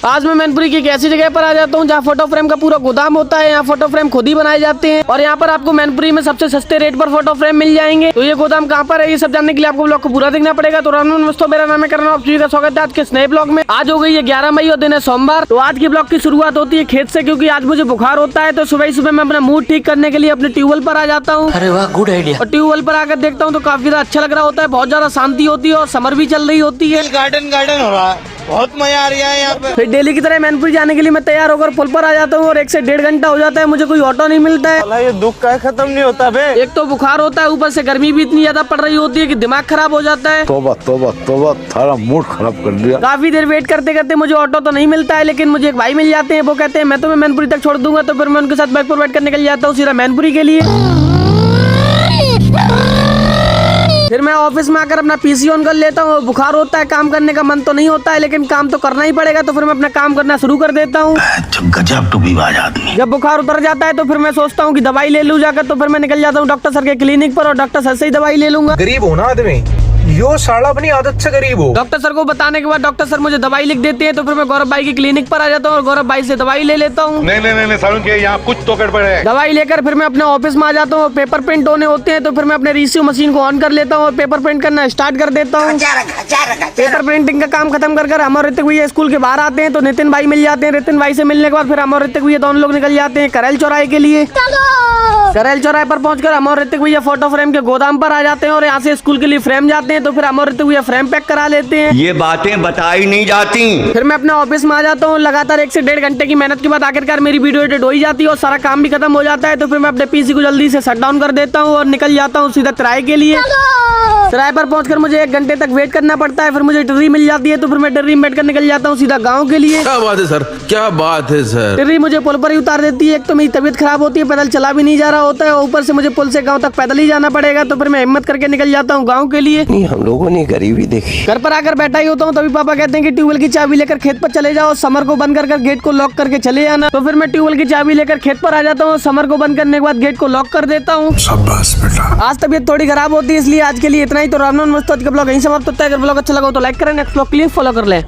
आज मैं मैनपुरी की एक ऐसी जगह पर आ जाता हूँ जहाँ फोटो फ्रेम का पूरा गोदाम होता है। यहाँ फोटो फ्रेम खुद ही बनाए जाते हैं और यहाँ पर आपको मैनपुरी में सबसे सस्ते रेट पर फोटो फ्रेम मिल जाएंगे। तो ये गोदाम कहाँ पर है, ये सब जानने के लिए आपको ब्लॉग को पूरा देखना पड़ेगा। तो दोस्तों, मेरा नाम है करण, आप सभी का स्वागत है आज के नए ब्लॉग में। आज हो गई है 11 मई और दिन है सोमवार। तो आज की ब्लॉग की शुरुआत होती है खेत से, क्योंकि आज मुझे बुखार होता है। तो सुबह सुबह मैं अपना मूड ठीक करने के लिए अपने ट्यूबवेल पर आ जाता हूँ। अरे वाह, गुड आइडिया। और ट्यूबवेल पर आकर देखता हूँ तो काफी ज्यादा अच्छा लग रहा होता है, बहुत ज्यादा शांति होती है और समर भी चल रही होती है। गार्डन हो रहा है, बहुत मजा आ रहा है यहाँ पे। फिर डेली की तरह मैनपुरी जाने के लिए मैं तैयार होकर पुल पर आ जाता हूँ और 1 से 1.5 घंटा हो जाता है, मुझे कोई ऑटो नहीं मिलता है। ये दुख का खत्म नहीं होता बे। एक तो बुखार होता है, ऊपर से गर्मी भी इतनी ज्यादा पड़ रही होती है कि दिमाग खराब हो जाता है। तौबा तौबा तौबा, थारा मूड खराब कर दिया। काफी देर वेट करते करते मुझे ऑटो तो नहीं मिलता है, लेकिन मुझे एक भाई मिल जाते हैं। वो कहते हैं मैं तुम्हें मैनपुरी तक छोड़ दूंगा। तो फिर मैं उनके साथ बाइक पर बैठ कर निकल जाता हूँ सीधा मैनपुरी के लिए। फिर मैं ऑफिस में आकर अपना पीसी ऑन कर लेता हूँ। बुखार होता है, काम करने का मन तो नहीं होता है, लेकिन काम तो करना ही पड़ेगा। तो फिर मैं अपना काम करना शुरू कर देता हूँ। गजब टूबीबाज आदमी। जब बुखार उतर जाता है तो फिर मैं सोचता हूँ कि दवाई ले लूँ जाकर। तो फिर मैं निकल जाता हूँ डॉक्टर सर के क्लिनिक पर और डॉक्टर सर से ही दवाई ले लूंगा। गरीब हो ना आदमी, यो साला अपनी आदत से गरीब हो। डॉक्टर सर को बताने के बाद डॉक्टर सर मुझे दवाई लिख देते हैं। तो फिर मैं गौरव भाई की क्लिनिक पर आ जाता हूँ और गौरव भाई से दवाई ले लेता हूँ। नहीं सारुण के यहाँ कुछ तो गड़बड़ है। दवाई लेकर फिर मैं अपने ऑफिस में आ जाता हूँ। पेपर प्रिंट होने होते हैं तो फिर मैं अपने रिसीव मशीन को ऑन कर लेता हूँ और पेपर प्रिंट करना स्टार्ट कर देता हूँ। पेपर प्रिंटिंग का काम खत्म कर हमारे ऋतिक भैया स्कूल के बाहर आते हैं तो नितिन भाई मिल जाते हैं। नितिन भाई से मिलने के बाद फिर हमारे ऋतिक भैया दोनों लोग निकल जाते हैं करेल चौराहे के लिए। करेल चौराहे पर पहुंचकर हमारे ऋतिक भैया फोटो फ्रेम के गोदाम पर आ जाते हैं और यहाँ से स्कूल के लिए फ्रेम जाते हैं। तो फिर हमारे ऋतिक भैया फ्रेम पैक करा लेते हैं। ये बातें बताई नहीं जाती। फिर मैं अपने ऑफिस में आ जाता हूँ। लगातार 1 से 1.5 घंटे की मेहनत के बाद आखिरकार मेरी वीडियो एडिट हो ही जाती है और सारा काम भी खत्म हो जाता है। तो फिर मैं अपने पीसी को जल्दी से शट डाउन कर देता हूँ और निकल जाता हूँ सीधा तिराहे के लिए। तिराहे पर पहुंचकर मुझे 1 घंटे तक वेट करना पड़ता है। फिर मुझे टिर्री मिल जाती है तो फिर मैं टिर्री में बैठ कर निकल जाता हूँ सीधा गाँव के लिए। क्या बात है सर, क्या बात है सर। टिर्री मुझे पुल पर ही उतार देती है। एक तो मेरी तबीयत खराब होती है, पैदल चला भी नहीं जा रहा होता है, ऊपर से मुझे पुल से गाँव तक पैदल ही जाना पड़ेगा। तो फिर मैं हिम्मत करके निकल जाता हूँ गाँव के लिए। हम लोगों ने गरीबी देखी। घर पर आकर बैठा ही होता हूँ तभी पापा कहते हैं कि ट्यूबवेल की चाबी लेकर खेत पर चले जाओ, समर को बंद कर गेट को लॉक करके चले आना। तो फिर मैं ट्यूबवेल की चाबी लेकर खेत पर आ जाता हूँ। समर को बंद करने के बाद गेट को लॉक कर देता हूँ। शाबाश बेटा। आज तबीयत थोड़ी खराब होती है, इसलिए आज के लिए इतना ही। तो रामनाथ मस्त आज का ब्लॉग यहीं समाप्त होता है। अगर ब्लॉग अच्छा लगा तो लाइक करें, नेक्स्ट ब्लॉग के लिए फॉलो कर लें।